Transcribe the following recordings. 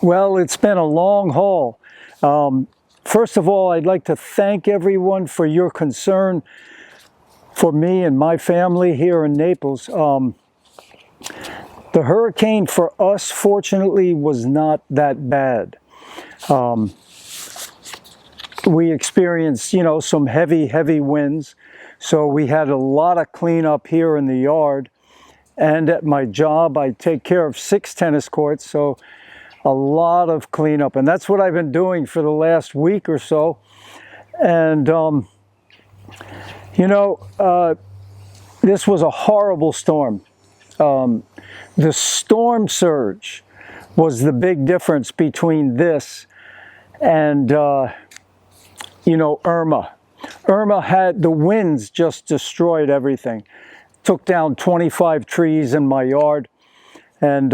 Well, it's been a long haul. First of all, I'd like to thank everyone for your concern for me and my family here in Naples. The hurricane for us, fortunately, was not that bad. We experienced, some heavy winds. So we had a lot of cleanup here in the yard. And at my job, I take care of 6 tennis courts. So a lot of cleanup. And that's what I've been doing for the last week or so. And, this was a horrible storm. The storm surge was the big difference between this and, Irma. Irma had, the winds just destroyed everything. Took down 25 trees in my yard. And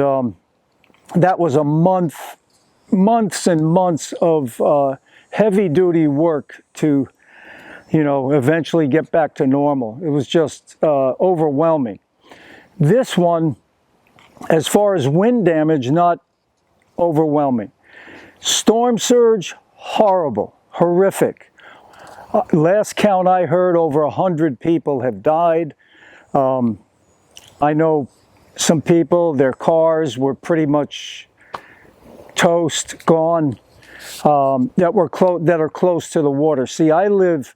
that was a months and months of heavy duty work to, eventually get back to normal. It was just overwhelming. This one, as far as wind damage, not overwhelming. Storm surge, horrible, horrific. Last count I heard, over 100 people have died. I know some people, their cars were pretty much toast, gone, that are close to the water. See, I live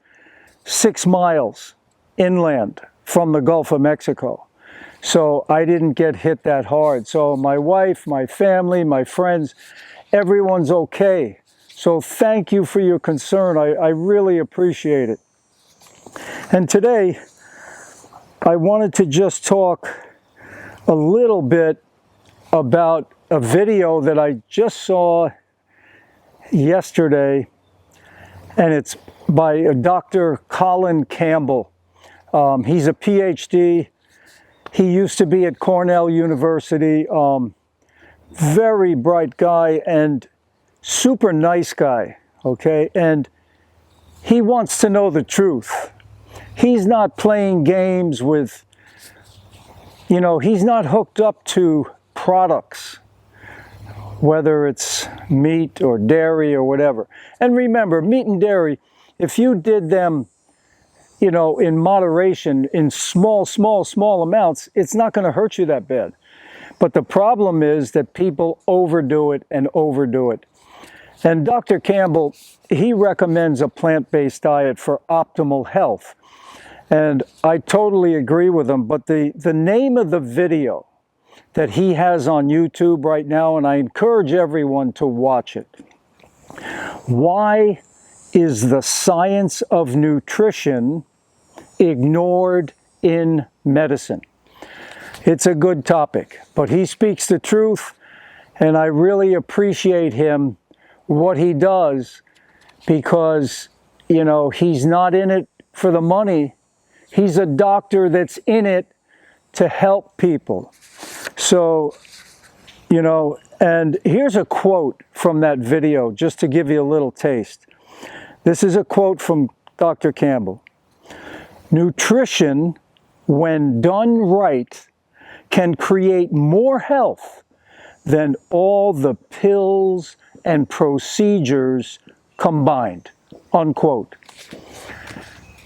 6 miles inland from the Gulf of Mexico, so I didn't get hit that hard. So my wife, my family, my friends, everyone's okay. So thank you for your concern. I really appreciate it. And today, I wanted to just talk a little bit about a video that I just saw yesterday, and it's by Dr. Colin Campbell. He's a PhD. He used to be at Cornell University. Very bright guy and super nice guy, okay? And he wants to know the truth. He's not playing games with, he's not hooked up to products, whether it's meat or dairy or whatever. And remember, meat and dairy, if you did them, in moderation, in small amounts, it's not going to hurt you that bad. But the problem is that people overdo it and overdo it. And Dr. Campbell, he recommends a plant-based diet for optimal health. And I totally agree with him. But the name of the video that he has on YouTube right now, and I encourage everyone to watch it. Why is the science of nutrition ignored in medicine? It's a good topic, but he speaks the truth, and I really appreciate him, what he does, because, he's not in it for the money. He's a doctor that's in it to help people. So, and here's a quote from that video, just to give you a little taste. This is a quote from Dr. Campbell. Nutrition, when done right, can create more health than all the pills and procedures combined, unquote.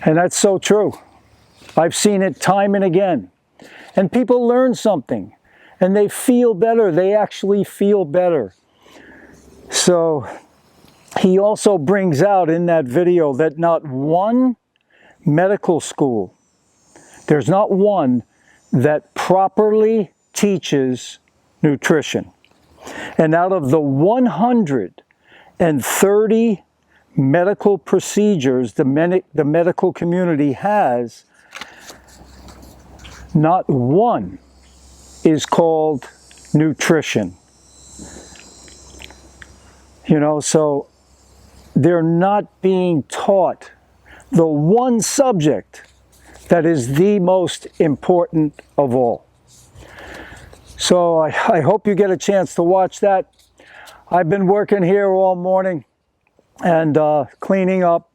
And that's so true. I've seen it time and again. And people learn something, and they feel better. They actually feel better. So he also brings out in that video that not one medical school, there's not one that properly teaches nutrition. And out of the 130 medical procedures the medical community has, not one is called nutrition. So they're not being taught the one subject that is the most important of all. So I hope you get a chance to watch that. I've been working here all morning and cleaning up,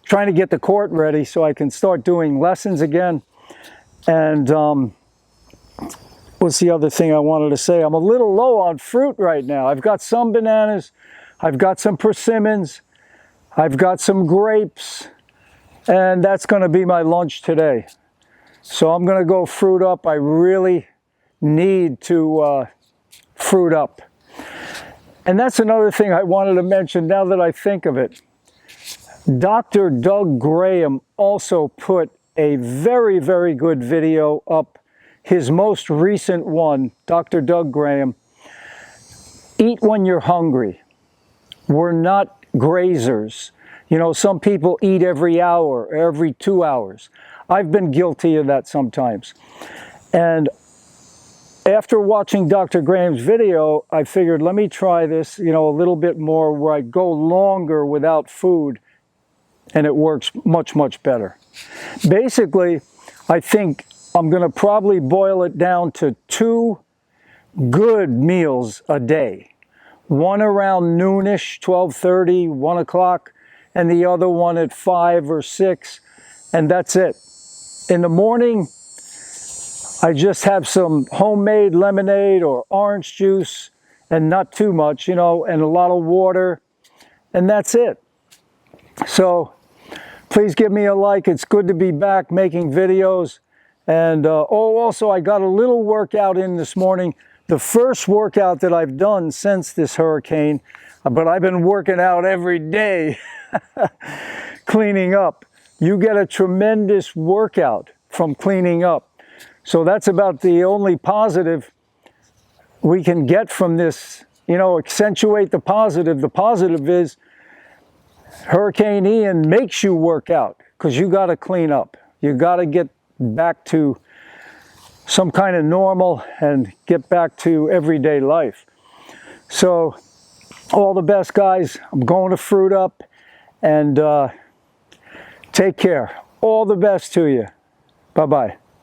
trying to get the court ready so I can start doing lessons again. And what's the other thing I wanted to say? I'm a little low on fruit right now. I've got some bananas, I've got some persimmons, I've got some grapes, and that's going to be my lunch today. So I'm going to go fruit up. I really need to fruit up. And that's another thing I wanted to mention now that I think of it. Dr. Doug Graham also put a very, very good video up, his most recent one, Dr. Doug Graham, Eat When You're Hungry. We're not grazers. You know, some people eat every hour, every 2 hours. I've been guilty of that sometimes. And after watching Dr. Graham's video, I figured, let me try this, you know, a little bit more where I go longer without food, and it works much, much better. Basically, I think I'm going to probably boil it down to 2 good meals a day. One around noonish, 12:30, 1 o'clock, and the other one at 5 or 6, and that's it. In the morning, I just have some homemade lemonade or orange juice, and not too much, you know, and a lot of water, and that's it. So please give me a like. It's good to be back making videos. And also I got a little workout in this morning. The first workout that I've done since this hurricane, but I've been working out every day cleaning up. You get a tremendous workout from cleaning up. So that's about the only positive we can get from this, you know, accentuate the positive. The positive is Hurricane Ian makes you work out because you got to clean up. You got to get back to some kind of normal and get back to everyday life. So all the best, guys. I'm going to fruit up, and take care. All the best to you. Bye-bye.